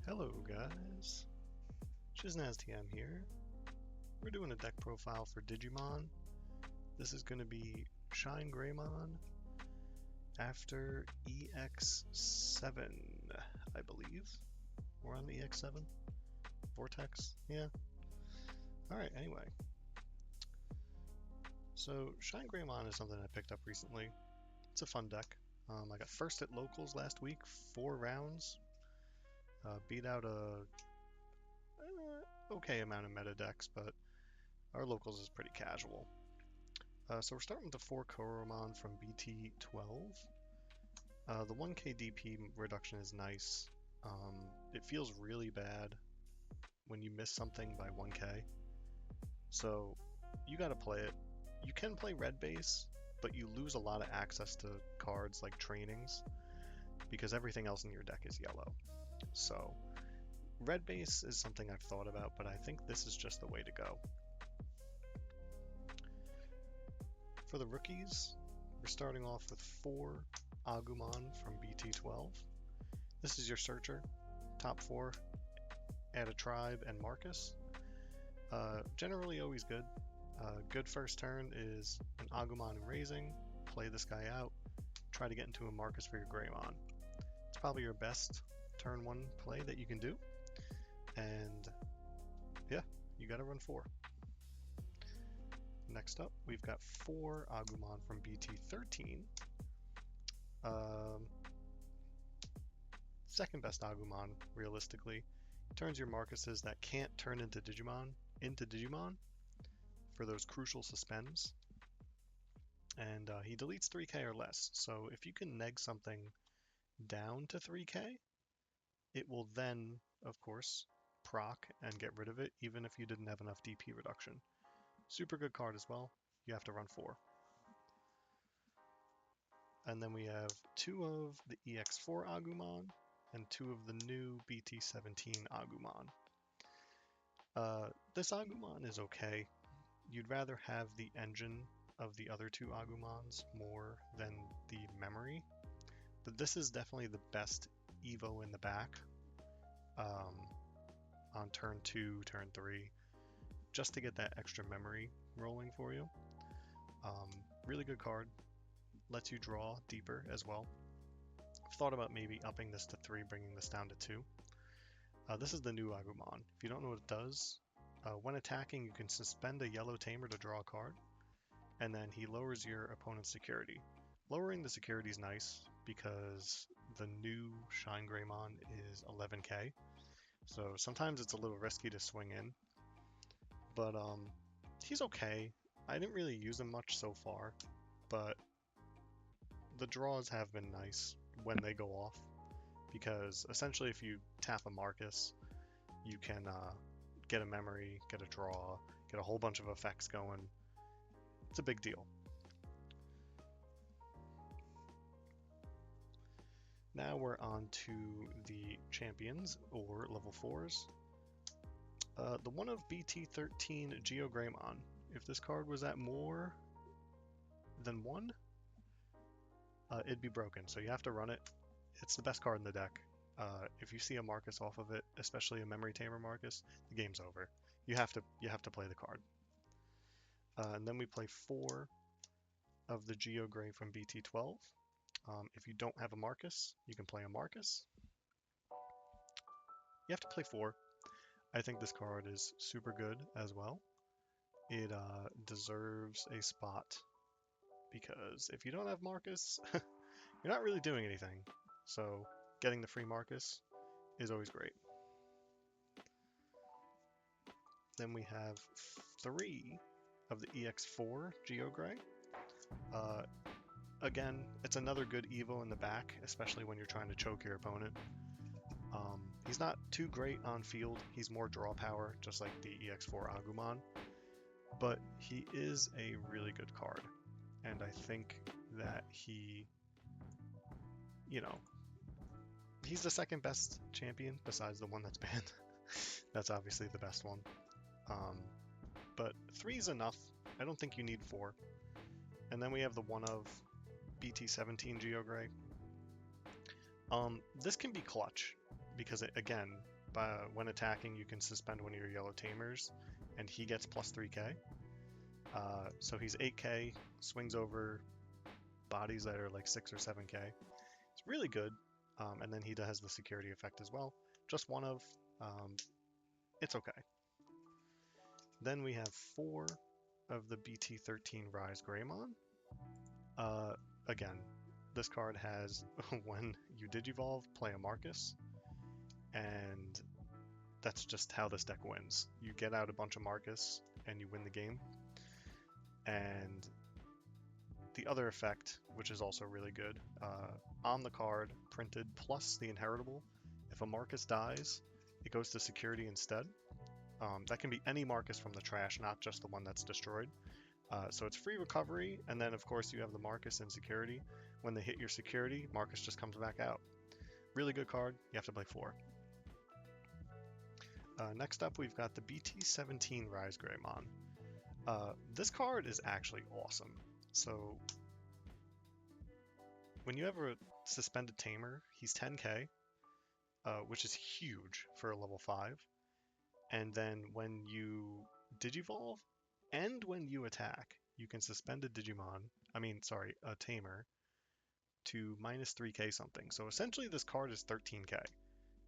Hello guys, ShineGreymon here. We're doing a deck profile for Digimon. This is going to be ShineGreymon after EX7, I believe. We're on the EX7? Vortex? Yeah. Alright, anyway. So ShineGreymon is something I picked up recently. It's a fun deck. I got first at locals last week, 4 rounds. Beat out a okay amount of meta decks, but our locals is pretty casual. So we're starting with the 4 Koromon from BT12. The 1k DP reduction is nice. It feels really bad when you miss something by 1k. So you gotta play it. You can play red base, but you lose a lot of access to cards like trainings because everything else in your deck is yellow. So red base is something I've thought about, but I think this is just the way to go. For the rookies, we're starting off with 4 Agumon from BT12. This is your searcher. Top 4, add a tribe and Marcus. Generally always good. Good first turn is an Agumon and Raising. Play this guy out. Try to get into a Marcus for your Greymon. It's probably your best turn 1 play that you can do. And yeah, you gotta run 4. Next up, we've got 4 Agumon from BT13. Second best Agumon, realistically. Turns your Marcuses that can't turn into Digimon for those crucial suspends. And he deletes 3k or less. So if you can neg something down to 3k, it will then, of course, proc and get rid of it, even if you didn't have enough DP reduction. Super good card as well. You have to run 4. And then we have 2 of the EX4 Agumon and 2 of the new BT17 Agumon. This Agumon is okay. You'd rather have the engine of the other 2 Agumons more than the memory. But this is definitely the best Evo in the back on turn 2, turn 3, just to get that extra memory rolling for you. Really good card. Lets you draw deeper as well. I've thought about maybe upping this to 3, bringing this down to 2. This is the new Agumon. If you don't know what it does, when attacking you can suspend a yellow tamer to draw a card, and then he lowers your opponent's security. Lowering the security is nice because the new ShineGreymon is 11k, so sometimes it's a little risky to swing in, but he's okay. I didn't really use him much so far, but the draws have been nice when they go off, because essentially if you tap a Marcus, you can get a memory, get a draw, get a whole bunch of effects going. It's a big deal. Now we're on to the champions, or level 4s. The one of BT13 ShineGreymon. If this card was at more than 1, it'd be broken, so you have to run it. It's the best card in the deck. If you see a Marcus off of it, especially a memory tamer Marcus, the game's over. You have to play the card. And then we play 4 of the ShineGrey from BT12. If you don't have a Marcus, you can play a Marcus. You have to play 4. I think this card is super good as well. It deserves a spot, because if you don't have Marcus, you're not really doing anything. So getting the free Marcus is always great. Then we have 3 of the EX4 ShineGrey. Again, it's another good Evo in the back, especially when you're trying to choke your opponent. He's not too great on field. He's more draw power, just like the EX4 Agumon. But he is a really good card. And I think that he, he's the second best champion besides the one that's banned. That's obviously the best one. But 3 is enough. I don't think you need 4. And then we have the one of BT17 ShineGrey. This can be clutch because, again, when attacking, you can suspend one of your yellow tamers, and he gets plus 3k. So he's 8k, swings over bodies that are like 6 or 7k. It's really good. And then he has the security effect as well. Just one of. It's okay. Then we have 4 of the BT13 ShineGreymon. Again, this card has when you Digivolve, play a Marcus, and that's just how this deck wins. You get out a bunch of Marcus and you win the game. And the other effect, which is also really good, on the card, printed plus the inheritable, if a Marcus dies, it goes to security instead. That can be any Marcus from the trash, not just the one that's destroyed. So it's free recovery, and then of course you have the Marcus in security. When they hit your security, Marcus just comes back out. Really good card. You have to play 4. Next up, we've got the BT17 ShineGreymon. This card is actually awesome. So when you have a suspended tamer, he's 10k, which is huge for a level 5. And then when you Digivolve and when you attack, you can suspend a a tamer to minus 3k something. So essentially this card is 13k.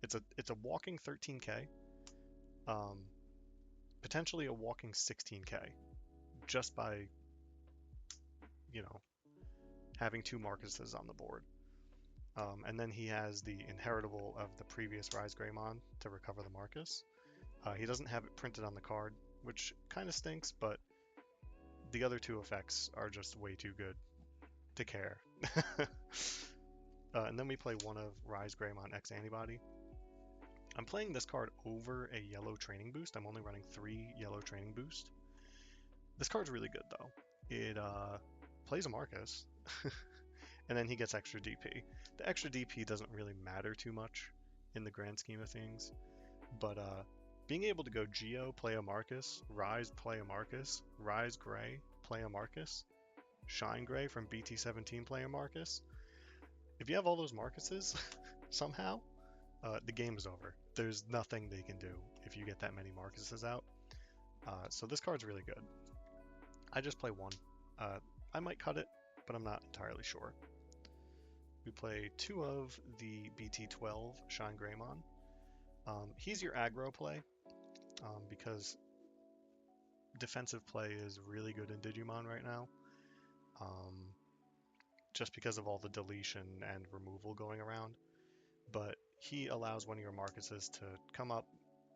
It's a walking 13k, potentially a walking 16k, just by, having 2 Marcuses on the board. And then he has the inheritable of the previous ShineGreymon to recover the Marcus. He doesn't have it printed on the card, which kind of stinks, but the other 2 effects are just way too good to care. And then we play 1 of ShineGreymon X Antibody. I'm playing this card over a yellow training boost. I'm only running 3 yellow training boost. This card's really good though. It plays a Marcus, and then he gets extra DP. The extra DP doesn't really matter too much in the grand scheme of things, but being able to go Geo, play a Marcus, Rise, play a Marcus, Rise Gray, play a Marcus, Shine Gray from BT17, play a Marcus. If you have all those Marcuses, somehow, the game is over. There's nothing they can do if you get that many Marcuses out. So this card's really good. I just play 1. I might cut it, but I'm not entirely sure. We play 2 of the BT12 ShineGreymon. He's your aggro play, because defensive play is really good in Digimon right now, just because of all the deletion and removal going around. But he allows one of your Marcuses to come up,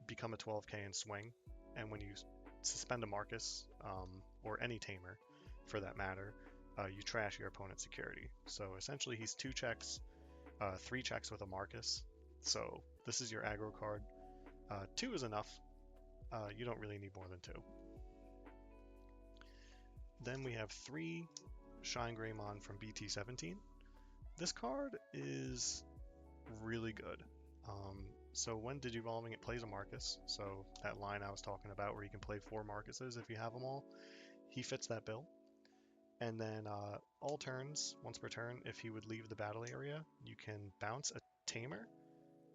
become a 12k and swing, and when you suspend a Marcus, or any tamer for that matter, you trash your opponent's security. So essentially he's 2 checks, 3 checks with a Marcus. So this is your aggro card. 2 is enough. You don't really need more than 2. Then we have 3 ShineGreymon from BT17. This card is really good. So when Digivolving, it plays a Marcus. So that line I was talking about where you can play 4 Marcuses if you have them all, he fits that bill. And then all turns, once per turn, if he would leave the battle area, you can bounce a tamer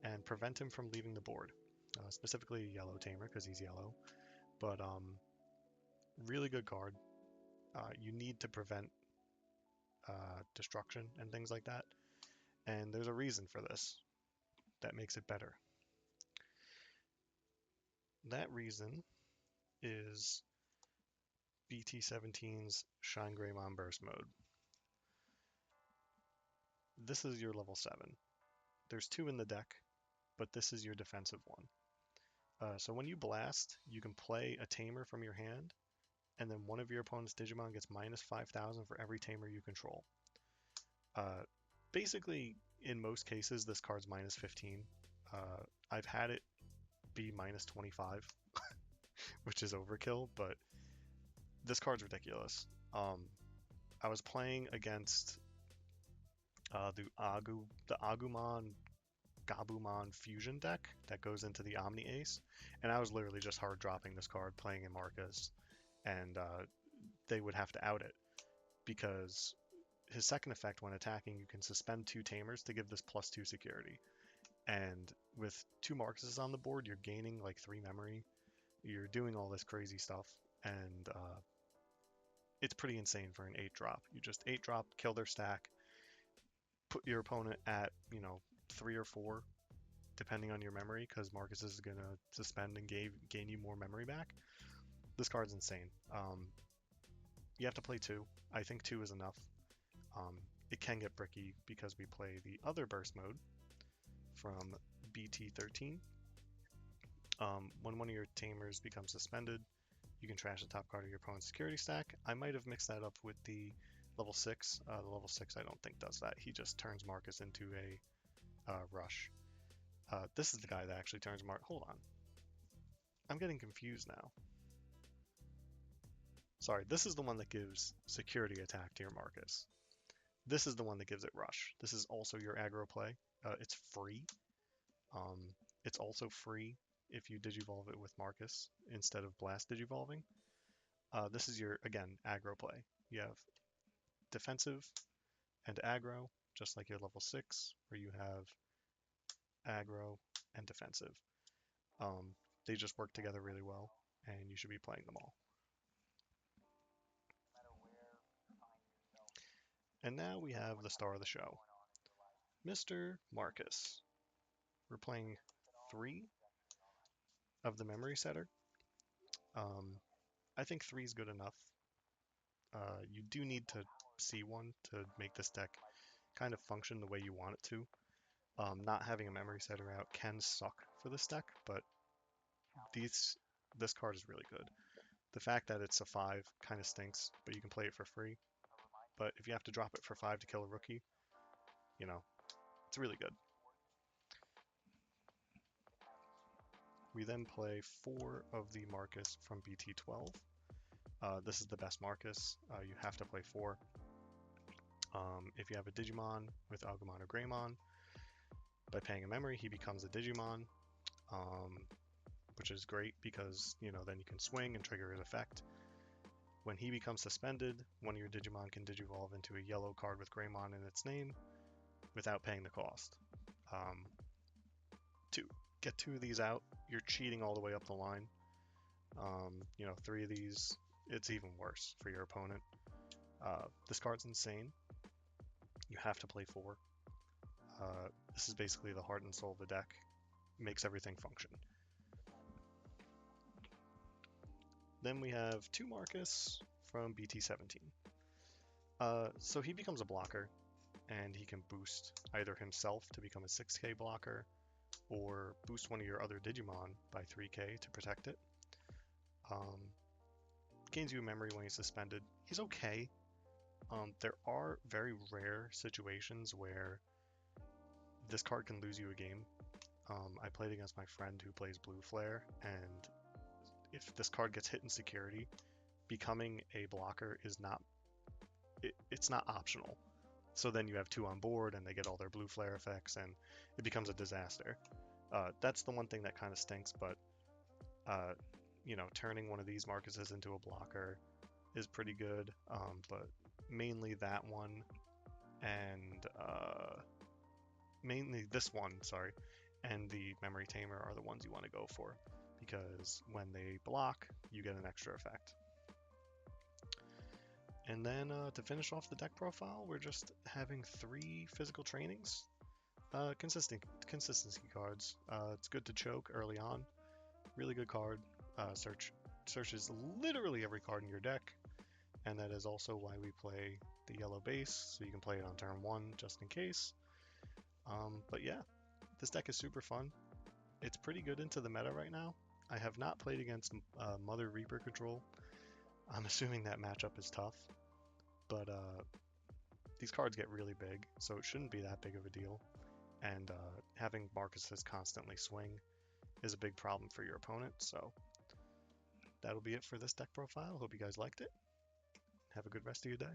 and prevent him from leaving the board. Specifically yellow tamer because he's yellow. But really good card. You need to prevent destruction and things like that. And there's a reason for this that makes it better. That reason is BT17's ShineGreymon Burst Mode. This is your level 7. There's 2 in the deck, but this is your defensive one. So when you blast, you can play a tamer from your hand, and then one of your opponent's Digimon gets minus 5,000 for every tamer you control. Basically, in most cases, this card's minus 15. I've had it be minus 25, which is overkill, but this card's ridiculous. I was playing against the Gabumon Fusion deck that goes into the Omni Ace, and I was literally just hard dropping this card, playing in Marcus, and they would have to out it because his second effect when attacking, you can suspend 2 tamers to give this +2 security. And with 2 Marcuses on the board, you're gaining like 3 memory. You're doing all this crazy stuff, and it's pretty insane for an 8-drop. You just 8-drop, kill their stack, put your opponent at, 3 or 4, depending on your memory, because Marcus is going to suspend and gain you more memory back. This card's insane. You have to play 2. I think 2 is enough. It can get bricky because we play the other burst mode from BT13. When one of your tamers becomes suspended, you can trash the top card of your opponent's security stack. I might have mixed that up with the level 6. The level 6 I don't think does that. He just turns Marcus into a rush. This is the guy that actually turns Marcus. Hold on. I'm getting confused now. Sorry, this is the one that gives security attack to your Marcus. This is the one that gives it rush. This is also your aggro play. It's free. It's also free if you digivolve it with Marcus instead of blast digivolving. This is your, again, aggro play. You have defensive and aggro, just like your level 6, where you have aggro and defensive. They just work together really well, and you should be playing them all. And now we have the star of the show, Mr. Marcus. We're playing 3 of the memory setter. I think 3 is good enough. You do need to see 1 to make this deck kind of function the way you want it to. Not having a memory setter out can suck for this deck, but this card is really good. The fact that it's a 5 kind of stinks, but you can play it for free. But if you have to drop it for 5 to kill a rookie, it's really good. We then play 4 of the Marcus from BT12. This is the best Marcus. You have to play 4. If you have a Digimon with Agumon or Greymon, by paying a memory, he becomes a Digimon, which is great because, then you can swing and trigger his effect. When he becomes suspended, one of your Digimon can digivolve into a yellow card with Greymon in its name without paying the cost. To get 2 of these out, you're cheating all the way up the line. 3 of these, it's even worse for your opponent. This card's insane. You have to play 4. This is basically the heart and soul of the deck. Makes everything function. Then we have 2 Marcus from BT17. So he becomes a blocker, and he can boost either himself to become a 6k blocker, or boost one of your other Digimon by 3k to protect it. Gains you a memory when he's suspended. He's okay. There are very rare situations where this card can lose you a game. I played against my friend who plays Blue Flare, and if this card gets hit in security, becoming a blocker is not it's not optional. So then you have 2 on board and they get all their Blue Flare effects and it becomes a disaster. That's the one thing that kind of stinks, but turning one of these Marcuses into a blocker is pretty good. But mainly that one and mainly this one, sorry, and the Memory Tamer are the ones you want to go for, because when they block, you get an extra effect. And then to finish off the deck profile, we're just having 3 physical trainings. Consistency cards. It's good to choke early on. Really good card. Searches literally every card in your deck. And that is also why we play the yellow base, so you can play it on turn 1 just in case. But yeah, this deck is super fun. It's pretty good into the meta right now. I have not played against Mother Reaper Control. I'm assuming that matchup is tough. But these cards get really big, so it shouldn't be that big of a deal. And having Marcuses constantly swing is a big problem for your opponent. So that'll be it for this deck profile. Hope you guys liked it. Have a good rest of your day.